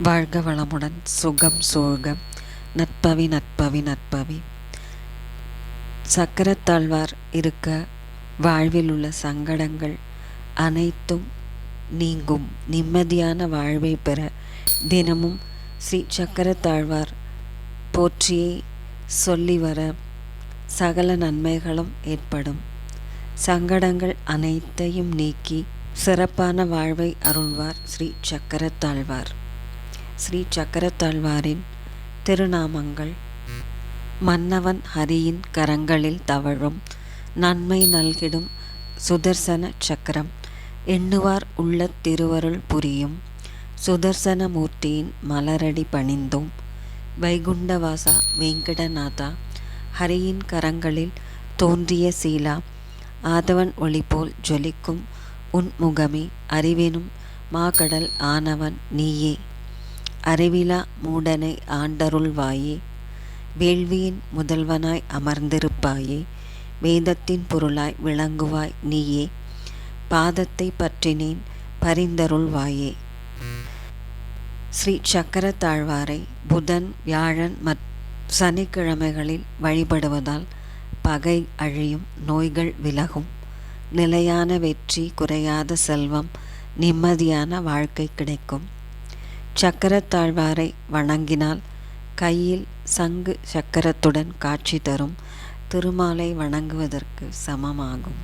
வாழ்க வளமுடன், சுகம் சோகம், நற்பவி நற்பவி நற்பவி. சக்கரத்தாழ்வார் இருக்க வாழ்வில் உள்ள சங்கடங்கள் அனைத்தும் நீங்கும் நிம்மதியான வாழ்வை பெற தினமும் ஸ்ரீ சக்கரத்தாழ்வார் போற்றியை சொல்லி வர சகல நன்மைகளும் ஏற்படும். சங்கடங்கள் அனைத்தையும் நீக்கி சிறப்பான வாழ்வை அருள்வார் ஸ்ரீ சக்கரத்தாழ்வார். ஸ்ரீ சக்கரத்தாழ்வாரின் திருநாமங்கள்: மன்னவன் ஹரியின் கரங்களில் தவழும் நன்மை நல்கிடும் சுதர்சன சக்கரம், எண்ணுவார் உள்ள திருவருள் புரியும் சுதர்சன மூர்த்தியின் மலரடி பணிந்தோம். வைகுண்டவாசா வெங்கடநாதா, ஹரியின் கரங்களில் தோன்றிய சீலா, ஆதவன் ஒளி போல் ஜொலிக்கும் உன் முகமே, அறிவெனும் மாகடல் ஆனவன் நீயே. அறிவிலா மூடனை ஆண்டருள்வாயே, வேள்வியின் முதல்வனாய் அமர்ந்திருப்பாயே, வேதத்தின் பொருளாய் விளங்குவாய் நீயே, பாதத்தை பற்றினேன் பரிந்தருள்வாயே. ஸ்ரீ சக்கரத்தாழ்வாரை புதன், வியாழன் சனிக்கிழமைகளில் வழிபடுவதால் பகை அழியும், நோய்கள் விலகும், நிலையான வெற்றி, குறையாத செல்வம், நிம்மதியான வாழ்க்கை கிடைக்கும். சக்கரத்தாழ்வாரை வணங்கினால் கையில் சங்கு சக்கரத்துடன் காட்சி தரும் திருமாலை வணங்குவதற்கு சமமாகும்.